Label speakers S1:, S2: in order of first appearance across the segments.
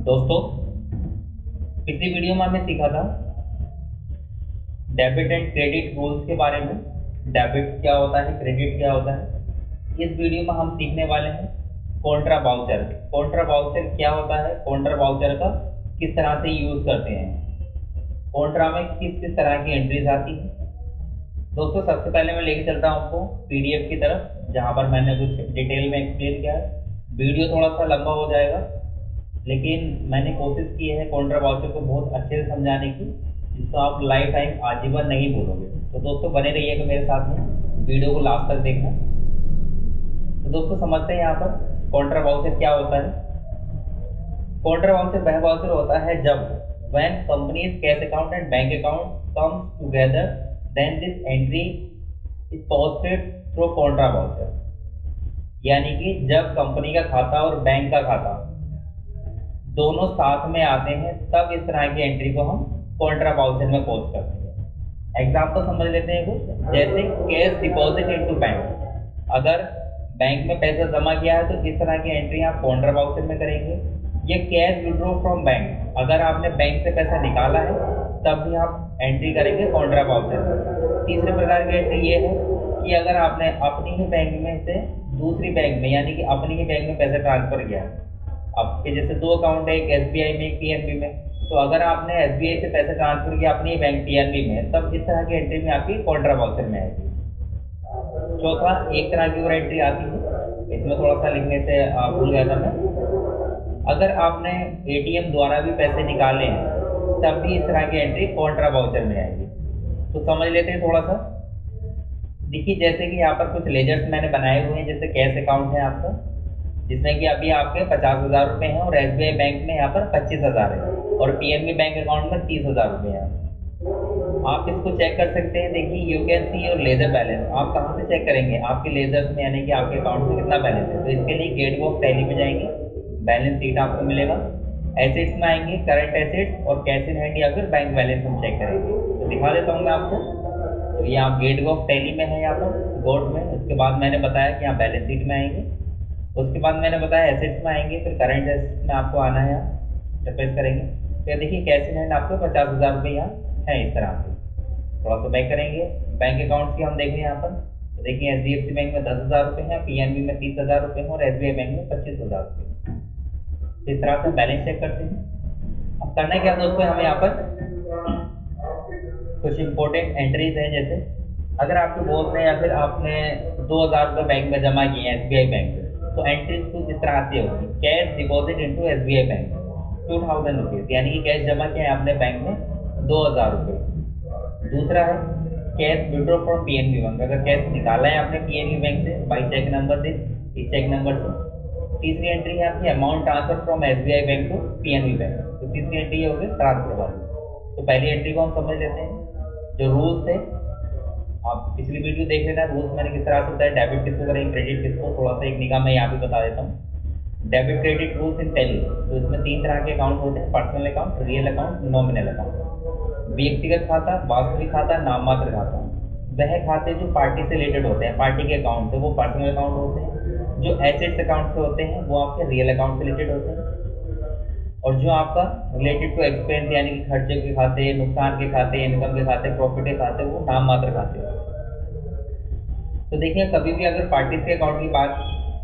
S1: दोस्तों, पिछली वीडियो में हमने सीखा था डेबिट एंड क्रेडिट रूल्स के बारे में। डेबिट क्या होता है, क्रेडिट क्या होता है। इस वीडियो में हम सीखने वाले हैं कॉन्ट्रा वाउचर। कॉन्ट्रा वाउचर क्या होता है, कॉन्ट्रा वाउचर का किस तरह से यूज़ करते हैं, कॉन्ट्रा में किस किस तरह की एंट्रीज आती हैं। दोस्तों, सबसे पहले मैं लेके चलता हूँ आपको पीडीएफ की तरफ, जहाँ पर मैंने कुछ डिटेल में एक्सप्लेन किया है। वीडियो थोड़ा सा लंबा हो जाएगा, लेकिन मैंने कोशिश की है कॉन्ट्रा वाउचर को बहुत अच्छे से समझाने की, जिसको आप लाइफ टाइम आजीवन नहीं भूलोगे। तो दोस्तों, बने रहिएगा मेरे साथ में, वीडियो को लास्ट तक देखना। तो दोस्तों, समझते हैं यहाँ पर कॉन्ट्रा वाउचर क्या होता है। कॉन्ट्रा वाउचर वह वाउचर होता है जब when companies cash account and bank account comes together, then this entry is posted through contra voucher. यानी कि जब कंपनी का खाता और बैंक का खाता दोनों साथ में आते हैं, तब इस तरह की एंट्री को हम कॉन्ट्रा वाउचर में पोस्ट करते हैं। एग्जाम्पल समझ लेते हैं कुछ, जैसे कैश डिपॉजिट इनटू बैंक। अगर बैंक में पैसा जमा किया है तो इस तरह की एंट्री आप कॉन्ट्रा वाउचर में करेंगे। ये कैश विड्रॉ फ्रॉम बैंक, अगर आपने बैंक से पैसा निकाला है तब भी आप एंट्री करेंगे कॉन्ट्रा वाउचर में। तीसरे प्रकार की एंट्री ये है कि अगर आपने अपनी ही बैंक में से दूसरी बैंक में, यानी कि अपनी ही बैंक में पैसा ट्रांसफर किया है, आपके जैसे दो अकाउंट है, एक एसबीआई में, एक पीएनबी में, तो अगर आपने एसबीआई से पैसा ट्रांसफर किया अपनी बैंक पीएनबी में, तब इस तरह की एंट्री में आपकी कॉन्ट्रा वाउचर में आएगी। चौथा, एक तरह की और एंट्री आती है, इसमें थोड़ा सा लिखने से भूल गया था मैं। अगर आपने एटीएम द्वारा भी पैसे निकाले हैं तब भी इस तरह की एंट्री कॉन्ट्रा वाउचर में आएगी। तो समझ लेते हैं थोड़ा सा। देखिए, जैसे कि यहाँ पर कुछ लेजर्स मैंने बनाए हुए हैं। जैसे कैश अकाउंट है आपका, जिसमें कि अभी आपके 50,000 रुपये हैं, और एसबीआई बैंक में यहाँ पर 25,000 है, और पीएनबी बैंक अकाउंट में 30,000 रुपये हैं। आप इसको चेक कर सकते हैं। देखिए, you can see your ledger balance. आप कहाँ से चेक करेंगे? आपके लेजर्स में, यानी कि आपके अकाउंट में कितना बैलेंस है। तो इसके लिए गेट ऑफ टैली में जाएंगे, बैलेंस शीट आपको मिलेगा। एसेट्स में आएंगे, करंट एसेट्स और कैश इन हैंड या फिर बैंक बैलेंस हम चेक करेंगे। तो दिखा देता हूँ मैं आपको। तो ये आप गेट ऑफ टैली में है, यहाँ पर गोट में। उसके बाद मैंने बताया कि यहाँ बैलेंस शीट में आएंगे। उसके बाद मैंने बताया एसेट्स में आएंगे, फिर करंट एसेट्स में आपको आना है, यहाँ रिप्लेस करेंगे। फिर देखिए, कैश इन हैंड आपको 50,000 रुपये यहाँ है। इस तरह से थोड़ा सा बैक करेंगे। बैंक अकाउंट्स की हम देखें यहाँ पर, तो देखिए एचडीएफसी बैंक में 10,000 रुपये हैं, पीएनबी में 30,000 रुपये हैं, और एसबीआई बैंक में 25,000 रुपये। इस तरह से बैलेंस चेक करते हैं। अब करना क्या दोस्तों, हमें यहाँ पर कुछ इंपॉर्टेंट एंट्रीज हैं। जैसे अगर आपके बॉस ने या फिर आपने 2,000 रुपये बैंक में जमा किए हैं एसबीआई बैंक में, तो एंट्रीज कुछ इस तरह से होगी। Cash deposit into SBI bank 2,000 rupees, यानी कि कैश जमा किया है आपने बैंक में 2,000 रुपये। दूसरा है cash withdraw from PNB bank. अगर कैश निकाला है आपने पीएनबी बैंक से बाई चेक नंबर से, इस चेक नंबर से। तीसरी एंट्री है आपकी amount transfer from SBI bank to PNB bank. तो तीसरी एंट्री ये होगी ट्रांसफर वाली। तो पहली एंट्री को हम समझ लेते हैं। जो रूल्स थे, आप पिछली वीडियो देख लेना, रूल्स मैंने किस तरह से बताया। डेबिट किसको करेंगे, क्रेडिट किसको, थोड़ा सा एक निगाह मैं यहाँ भी बता देता हूँ। Debit credit rules in tally. तो इसमें 3 तरह के अकाउंट होते हैं: personal account, real account, nominal account. व्यक्तिगत खाता, वास्तविक खाता, नाम मात्र खाता। वह खाते जो पार्टी से रिलेटेड होते हैं, पार्टी के अकाउंट से, वो पर्सनल अकाउंट होते हैं। जो एसेट्स अकाउंट से होते हैं वो आपके रियल अकाउंट से रिलेटेड होते हैं। और जो आपका रिलेटेड टू एक्सपेंस, यानी कि खर्चे के खाते, नुकसान के खाते, इनकम के खाते, प्रॉफिट के खाते, वो नाम मात्र खाते हैं। तो देखिए, कभी भी अगर पार्टी के अकाउंट की बात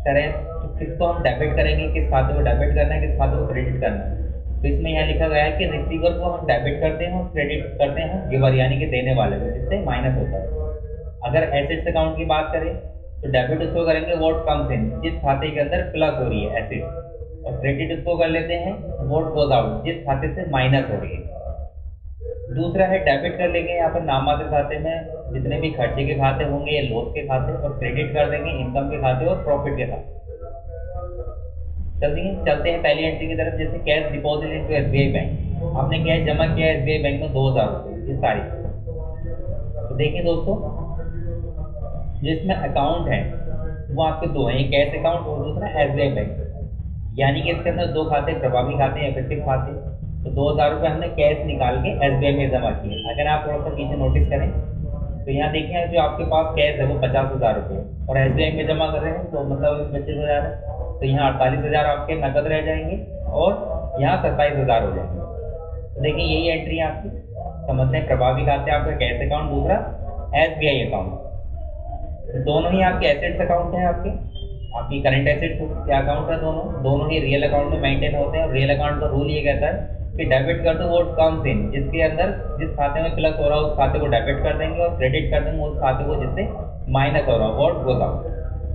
S1: करें तो किसको हम डेबिट करेंगे, किस खाते को डेबिट करना है, किस खाते को क्रेडिट करना है। तो इसमें यहाँ लिखा गया है कि रिसीवर को हम डेबिट करते हैं और क्रेडिट करते हैं गिवर, यानी कि देने वाले को, जिससे माइनस होता है। अगर एसेट्स अकाउंट की बात करें तो डेबिट उसको करेंगे वोट कम्स इन, जिस खाते के अंदर प्लस हो रही है एसेट्स, और क्रेडिट उसको कर लेते हैं वोट गोज आउट, जिस खाते से माइनस हो रही है। दूसरा है डेबिट कर लेंगे यहाँ पर नाम मात्र खाते में जितने भी खर्चे के खाते होंगे या लॉस के खाते, और क्रेडिट कर देंगे इनकम के खाते और प्रॉफिट के खाते। चलते हैं पहली एंट्री की तरफ। जैसे cash deposit into SBI bank. आपने कैश जमा किया एसबीआई बैंक में 2,000 रुपये इस तारीख। तो देखिए दोस्तों, जिसमें अकाउंट है वो आपके दो हैं, एक कैश अकाउंट और दूसरा एसबीआई बैंक। यानी कि इसके अंदर 2 खाते, प्रभावी खाते हैं, इफेक्टिव खाते। तो 2,000 रुपये हमने कैश निकाल के एसबीआई में जमा किए। अगर आप थोड़ा सा पीछे नोटिस करें तो यहाँ देखिए, जो आपके पास कैश है वो 50,000 रुपये, और एसबीआई में जमा कर रहे हैं तो मतलब 25,000 है। तो यहाँ 48,000 आपके नकद रह जाएंगे, और यहाँ 27,000 हो जाएंगे। तो देखिए यही एंट्री है आपकी। समझते हैं प्रभावी खाते आपका कैश अकाउंट, दूसरा SBI अकाउंट। दोनों ही आपके एसेट्स अकाउंट हैं, आपकी करंट एसेट्स के अकाउंट है, दोनों ही रियल अकाउंट में मेंटेन होते हैं। और रियल अकाउंट का रूल ये कहता है कि डेबिट कर दो वो कम्स इन, जिसके अंदर जिस खाते में प्लस हो रहा है उस खाते को डेबिट कर देंगे, और क्रेडिट कर देंगे उस खाते को जिससे माइनस हो रहा है, वॉट गोज आउट।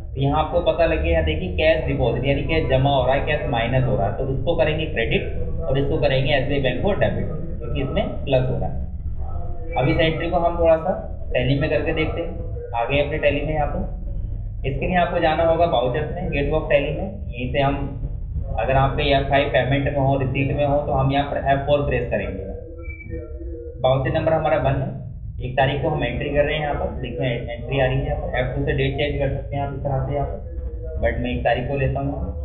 S1: तो यहाँ आपको पता लगे, यहाँ देखिए कैश डिपॉजिट यानी कैश जमा हो रहा है, कैश माइनस हो रहा है, तो उसको करेंगे क्रेडिट और इसको करेंगे SBI बैंक को डेबिट, क्योंकि इसमें प्लस हो रहा है। अब इस एंट्री को हम थोड़ा सा टैली में करके देखते हैं। आगे अपने टैली में यहाँ पर इसके लिए आपको जाना होगा वाउचर्स में, गेट ऑफ टैली में। यहीं से हम, अगर आपके F5 पेमेंट में हो, रिसीट में हो, तो हम यहाँ पर F4 प्रेस करेंगे। वाउचर नंबर हमारा 1 है। 1 तारीख को हम एंट्री कर रहे हैं यहाँ पर, देखिए एंट्री आ रही है यहाँ पर। F2 से डेट चेंज कर सकते हैं आप इस तरह से यहाँ पर, बट मैं 1 तारीख को लेता हूँ।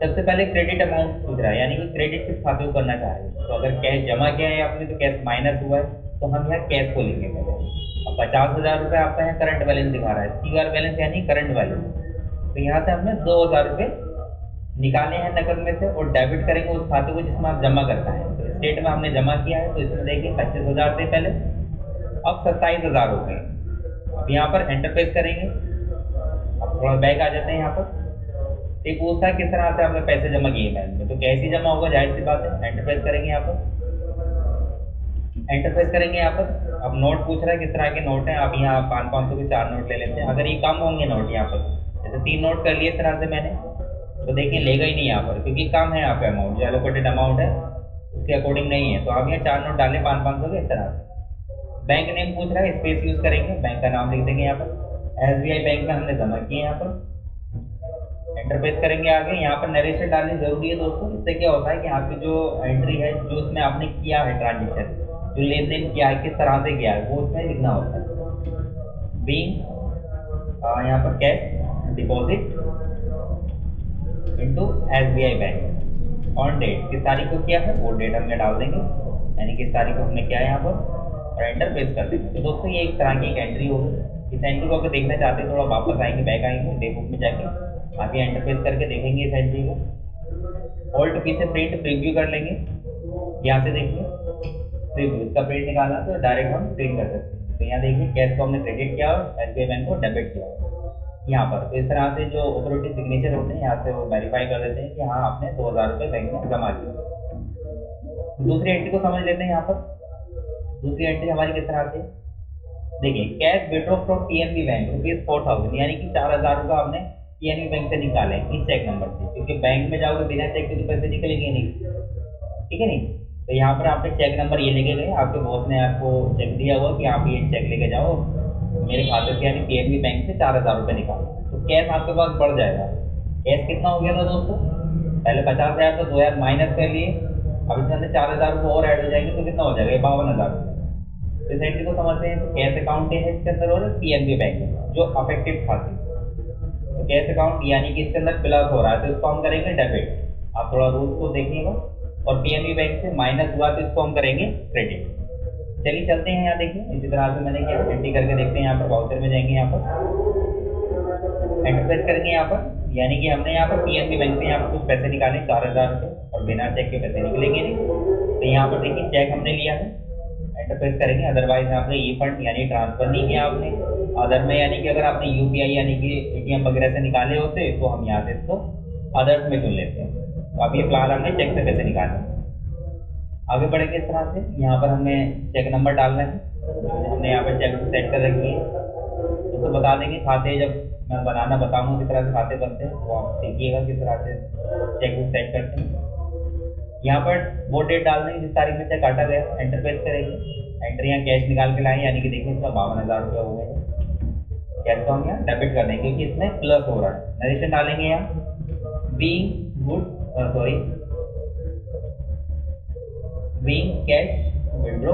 S1: सबसे पहले क्रेडिट अमाउंट पूछ रहा है, यानी कि क्रेडिट किस खाते को करना चाह रहे हैं। तो अगर कैश जमा किया है आपने तो कैश माइनस हुआ है, तो हम यहाँ कैश को लेंगे पहले। अब 50,000 रुपये आपका यहाँ करंट बैलेंस दिखा रहा है, CR बैलेंस यानी करंट बैलेंस। तो यहाँ से हमने 2,000 रुपये निकाले हैं नकद में से और डेबिट करेंगे उस खाते को जिसमें आप जमा करना है। तो स्टेट में हमने जमा किया है, तो इसमें देखिए 25,000 थे पहले, अब 27,000 हो गए। अब यहाँ पर एंटर प्रेस करेंगे। अब थोड़ा बैक आ जाते हैं यहाँ पर। ये पूछता है किस तरह से आपने पैसे जमा किए बैंक में, तो कैसे जमा होगा, जाहिर सी बात है। एंटर प्रेस करेंगे यहाँ पर, एंटर प्रेस करेंगे यहाँ पर। अब नोट पूछ रहा है किस तरह के नोट हैं। आप यहाँ 500 के 4 नोट ले लेते हैं। अगर ये कम होंगे नोट यहाँ पर, जैसे 3 नोट कर लिए इस तरह से मैंने, तो देखिए लेगा ही नहीं यहाँ पर, क्योंकि कम है यहाँ पे अमाउंट, जो एलोकेटेड अमाउंट है उसके अकॉर्डिंग नहीं है। तो आप यहाँ 4 नोट डालें 500 के इस तरह से। बैंक नेम पूछ रहा है, स्पेस यूज करेंगे, बैंक का नाम लिख देंगे यहाँ पर। SBI बैंक में हमने जमा किए यहाँ पर। एंटर प्रेस करेंगे आगे। यहाँ पर नरेशन डालनी जरूरी है दोस्तों। इससे क्या होता है कि आपकी जो एंट्री है, जो उसमें आपने किया है ट्रांजेक्शन, जो लेन देन किया है, किस तरह से किया है, वो उसमें लिखना होता है। बीइंग यहाँ पर cash deposit into SBI bank on date, किस तारीख को किया है वो डेट हमने डाल देंगे, यानी किस तारीख को हमने किया है यहाँ पर, और एंटर प्रेस कर देंगे। तो दोस्तों ये एक तरह की एक एंट्री होगी। इस एंट्री को अगर देखना चाहते हैं, थोड़ा वापस आएंगे, बैक आएंगे, डे बुक में जाके आगे एंटर प्रेस करके देखेंगे इस एंट्री को। ऑल्ट P से प्रिंट प्रीव्यू कर लेंगे। यहाँ से देखिए प्रीव्यू, इसका प्रिंट निकालना तो डायरेक्ट हम प्रिंट कर सकते हैं। तो यहाँ देखिए कैश को हमने क्रेडिट किया और SBI बैंक को डेबिट किया यहाँ पर। तो इस तरह से जो ऑपरेटिव सिग्नेचर होते हैं, यहाँ से वो वेरीफाई कर देते हैं कि हाँ आपने 2,000 रुपये बैंक में जमा किए। दूसरी एंट्री को समझ लेते हैं यहाँ पर। दूसरी एंट्री हमारी किस तरह से, देखिए cash withdraw from PNB bank ₹4,000, यानी कि 4,000 रुपये आपने PNB बैंक से निकाले इस चेक नंबर से, क्योंकि बैंक में जाओगे बिना चेक के तो पैसे निकलेंगे नहीं, ठीक है नहीं। तो यहाँ पर आपने चेक नंबर ये लेके गए, आपके बॉस ने आपको चेक दिया हुआ कि आप ये चेक लेके जाओ मेरे खाते से, यानी PNB बैंक से 4,000 रुपये निकालो। तो कैश आपके पास बढ़ जाएगा। कैश कितना हो गया था दोस्तों, पहले 50,000 तो 2,000 माइनस कर लिए, अब इसके अंदर 4,000 रुपये और ऐड हो जाएंगे, तो कितना हो जाएगा, 52,000 रुपये। इस एंट्री को समझते हैं। कैश अकाउंट है इसके अंदर और PNB बैंक जो अफेक्टेड खाते। तो कैश अकाउंट यानी कि इसके अंदर प्लस हो रहा है, तो इसको हम करेंगे डेबिट। आप थोड़ा रूल्स को देखिएगा। और PNB बैंक से माइनस हुआ तो इसको हम करेंगे क्रेडिट। चलिए चलते हैं, यहाँ देखिए इसी तरह से मैंने क्या एंट्री करके देखते हैं। यहाँ पर वाउचर में जाएंगे, यहाँ पर एंटर प्रेस करेंगे यहाँ पर, यानी कि हमने यहाँ पर PNB बैंक से यहाँ पर कुछ पैसे निकाले 4,000 रुपये, और बिना चेक के पैसे निकलेंगे नहीं। तो यहाँ पर देखिए चेक हमने लिया है, एंटर प्रेस करेंगे। अदरवाइज आपने ई फंड यानी ट्रांसफर नहीं किया आपने अदर में, यानी कि अगर आपने UPI यानी कि ATM वगैरह से निकाले होते तो हम यहाँ से इसको अदर्स में चुन लेते हैं। तो अभी फिलहाल हमने चेक से पैसे निकाले। आगे बढ़ेंगे इस तरह से। यहाँ पर हमने चेक नंबर डालना है, जो हमने यहाँ पर चेक बुक सेट कर रखी है, उसको बता देंगे। खाते जब मैं बनाना बताऊँगा किस तरह से खाते बनते हैं, तो आप देखिएगा किस तरह से चेक बुक सेट करते हैं। यहाँ पर वो डेट डाल देंगे जिस तारीख में चेक काटा गया, एंटर प्रेस करेंगे। एंटर यहाँ कैश निकाल के लाएँ, यानी कि देखिए इसका 52,000 रुपये हो गए। कैश को हम यहाँ डेबिट कर देंगे क्योंकि इसमें प्लस हो रहा है। नरेशन डालेंगे यहाँ being good sorry being cash withdraw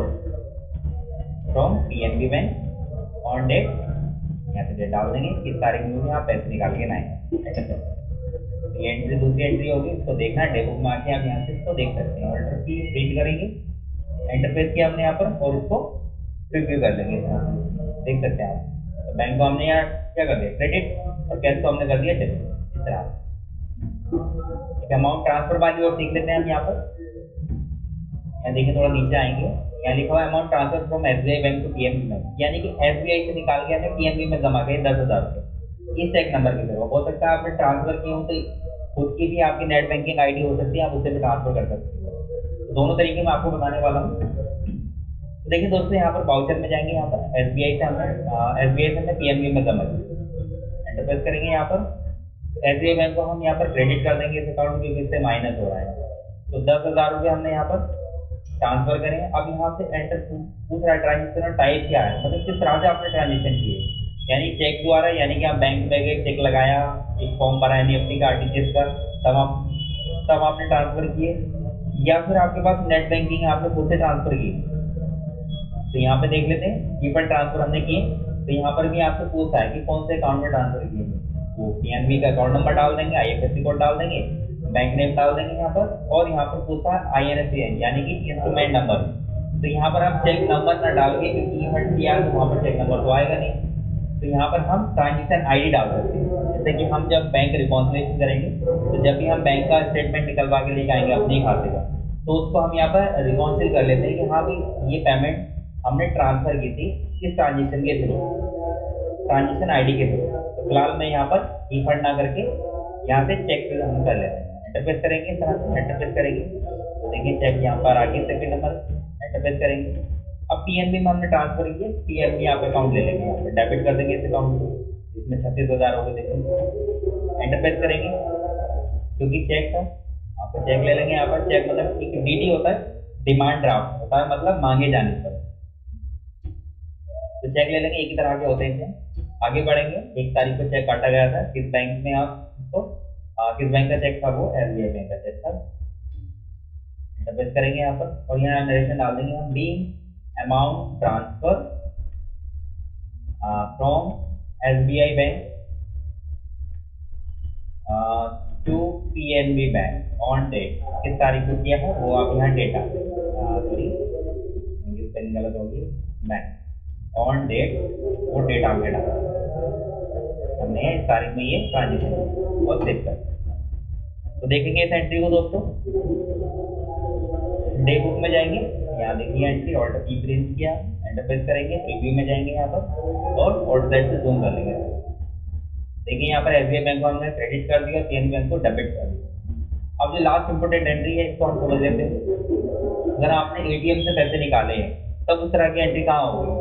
S1: from PNB bank on date, यहाँ से डेट डाल देंगे किस तारीख में भी आप पैसे निकाल के लाएंगे। ये एंट्री दूसरी एंट्री होगी, इसको देखना है डेबुक में आके आप यहाँ से इसको देख सकते हैं। ऑल्टर की प्रिंट करेंगे, एंटर प्रेस किया हमने यहाँ पर, और इसको प्रीव्यू कर लेंगे। देख सकते हैं आप, तो बैंक को हमने यहाँ क्या कर दिया क्रेडिट और कैश को हमने कर दिया डेबिट इस तरह। अमाउंट ट्रांसफर वाली और सीख लेते हैं हम यहाँ पर। यहाँ देखिए थोड़ा नीचे आएंगे, यहाँ लिखा हुआ amount transfer from SBI bank to PNB bank, यानी कि एसबीआई से निकाल के हमने पीएनबी में जमा किए 10,000 रुपये इस चेक नंबर की तरफ। हो सकता है आपने ट्रांसफर किए हो तो खुद की भी आपकी नेट बैंकिंग आईडी हो सकती है, आप उससे भी ट्रांसफर कर सकते हैं। दोनों तरीके मैं आपको बताने वाला हूँ। तो देखिए दोस्तों, यहाँ पर वाउचर में जाएंगे, यहाँ पर एसबीआई से हमने पीएनबी में जमा किया, एंटर प्रेस करेंगे। यहाँ पर एसबीआई बैंक को हम यहाँ पर क्रेडिट कर देंगे इस अकाउंट क्योंकि इससे माइनस हो रहा है। तो 10,000 रुपये हमने यहाँ पर ट्रांसफर करें। अब यहाँ से एंटर पूछ रहा है ट्रांजेक्शन टाइप क्या है, मतलब किस तरह से आपने ट्रांजेक्शन किए, यानी चेक द्वारा, यानी कि आप बैंक में गए, चेक लगाया, एक फॉर्म भरा एनईएफटी का, आरटीजीएस का, तब आपने ट्रांसफर किए, या फिर आपके पास नेट बैंकिंग है, आपने खुद से ट्रांसफर किए। तो यहाँ पे देख लेते हैं, ये फंड ट्रांसफर हमने किए। तो यहाँ पर भी आपसे पूछता है कि कौन से अकाउंट में ट्रांसफर किए, वो पीएनबी का अकाउंट नंबर डाल देंगे, आईएफएससी कोड डाल देंगे, बैंक नेम डाल देंगे यहाँ पर, और यहाँ पर पूछता है आईएनएससीएन यानी कि इंस्ट्रूमेंट नंबर। तो यहाँ पर आप चेक नंबर ना डाल के, क्योंकि ये फंड किया तो वहाँ पर चेक नंबर तो आएगा नहीं। तो यहाँ पर हम ट्रांजेक्शन आईडी डाल सकते हैं, जैसे कि हम जब बैंक रिकॉन्सिलेशन करेंगे, तो जब भी हम बैंक का स्टेटमेंट निकलवा के लेके आएंगे अपने खाते का, तो उसको हम यहाँ पर रिकॉन्सिल कर लेते हैं कि हाँ भाई ये पेमेंट हमने ट्रांसफर की थी किस ट्रांजेक्शन के थ्रू, ट्रांजेक्शन आईडी के थ्रू। तो फिलहाल मैं यहाँ पर ई फंड ना करके यहाँ से चेक हम कर लेते हैं, एंटरप्रेस करेंगे, इस तरह से एंटरप्रेस करेंगे। तो देखिए चेक यहाँ पर आके सेकंड नंबर एंटरप्रेस करेंगे। अब पीएनबी में हमने ट्रांसफर किया, पीएनबी यहाँ पे अकाउंट ले लेंगे, यहाँ पे डेबिट कर देंगे इस अकाउंट को, इसमें 36,000 हो गए, देखिए एंटरप्रेस करेंगे क्योंकि चेक था, आपको चेक ले लेंगे। यहाँ पर चेक मतलब एक डीडी होता है, डिमांड ड्राफ्ट होता है, मतलब मांगे जाने पर। तो चेक ले लेंगे, एक ही तरह के होते हैं। आगे बढ़ेंगे, 1 तारीख को चेक काटा गया था, किस बैंक में आपको किस बैंक का चेक था, वो एसबीआई बैंक का चेक था। एंटरप्रेस करेंगे यहाँ पर, और यहाँ नरेशन डाल देंगे हम, be amount transfer from SBI bank to PNB bank on date, किस तारीख को किया है वो आप यहाँ डेटा, सॉरी इंग्लिश स्पेलिंग गलत होगी, बैंक ऑन डेट, वो डेट आपके डाला हमने इस तारीख में ये ट्रांजेक्शन और सेव कर। तो देखेंगे इस एंट्री को दोस्तों, डे बुक में जाएंगे, यहाँ देखिए एंट्री ऑर्डर की प्रिंट किया, एंटरप्रेस करेंगे, प्रीव्यू में जाएंगे यहाँ पर और ऑर्डर साइड से जूम कर लेंगे। देखिए यहाँ पर एसबीआई बैंक को हमने क्रेडिट कर दिया, पीएनबी बैंक को डेबिट कर दिया। अब जो लास्ट इंपोर्टेंट एंट्री है इसको हम समझ लेते हैं। अगर आपने एटीएम से पैसे निकाले हैं तब उस तरह की एंट्री कहाँ होगी,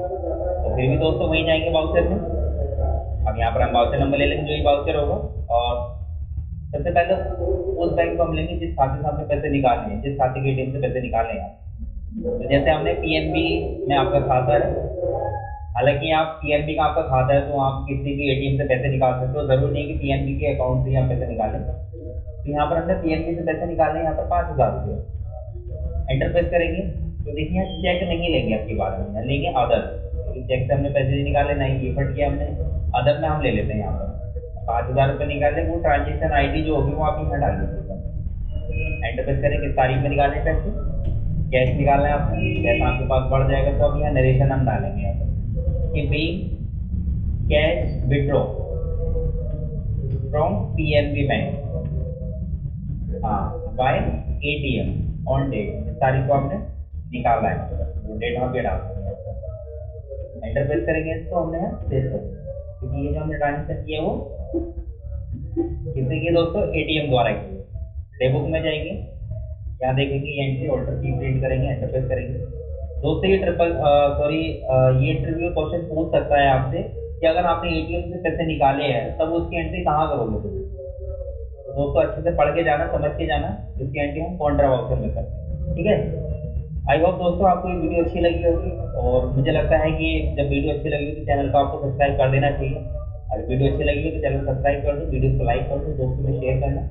S1: तो फिर भी दोस्तों वहीं जाएंगे वाउचर में। अब यहाँ पर हम वाउचर नंबर ले लेंगे, जो ही वाउचर होगा, और सबसे पहले उस बैंक को हम लेंगे जिस खाते से हमने पैसे निकाले हैं, जिस खाते के एटीएम से पैसे निकाले हैं। तो जैसे हमने पीएनबी में आपका खाता है, हालांकि आप पीएनबी का आपका खाता है तो आप किसी भी एटीएम से पैसे निकाल सकते हो, जरूरी नहीं कि पीएनबी के अकाउंट से ही आप पैसे निकालें। तो यहाँ पर हमने पीएनबी से पैसे निकाले, यहाँ पर 5,000 रुपये एंटरप्रेस करेंगे। तो देखिए यहाँ चेक नहीं लेंगे आपकी बात में, लेंगे अदर, क्योंकि चेक से हमने पैसे नहीं निकाले, नहीं ये फट किया हमने, अदर में हम ले लेते हैं। यहाँ पर 5,000 रुपये निकाले, वो ट्रांजेक्शन आईडी जो होगी वो आप यहाँ डाल दीजिएगा। एंटरप्रेस करें, किस तारीख में निकालें पैसे, कैश निकालना है आपको, कैश आपके पास बढ़ जाएगा, तो अब यहाँ नरेशन हम डालेंगे यहाँ पर कि be cash withdraw from PNB bank by ATM on date, इस तारीख को आपने निकाला है, वो डेट हम पे डाल देंगे। एंटरप्रेस करेंगे इसको, हमने सेव कर दिया, क्योंकि ये जो हमने ट्रांजेक्शन किया वो किससे किया दोस्तों, एटीएम द्वारा किया। डे बुक में जाएंगे, यहाँ देखेंगे ये एंट्री ऑर्डर की प्रिंट करेंगे, एंटरप्रेस करेंगे। दोस्तों ये ये इंटरव्यू क्वेश्चन पूछ सकता है आपसे कि अगर आपने एटीएम से पैसे निकाले हैं तब उसकी एंट्री कहाँ करोगे। तो दोस्तों अच्छे से पढ़ के जाना, समझ के जाना, इसकी एंट्री हम कॉन्ट्रा वाउचर में करते हैं, ठीक है। आई होप दोस्तों आपको ये वीडियो अच्छी लगी होगी, और मुझे लगता है कि जब वीडियो अच्छी लगी तो चैनल को आपको सब्सक्राइब कर देना चाहिए। अगर वीडियो अच्छी लगी हो तो चैनल सब्सक्राइब कर दो, वीडियो को लाइक कर दो, दोस्तों में शेयर करना।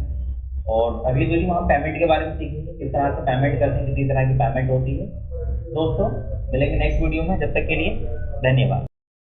S1: और अगली वीडियो में हम पेमेंट के बारे में सीखेंगे, किस तरह से पेमेंट करते हैं, कितनी तरह की पेमेंट होती है। दोस्तों मिलेंगे नेक्स्ट वीडियो में, जब तक के लिए धन्यवाद।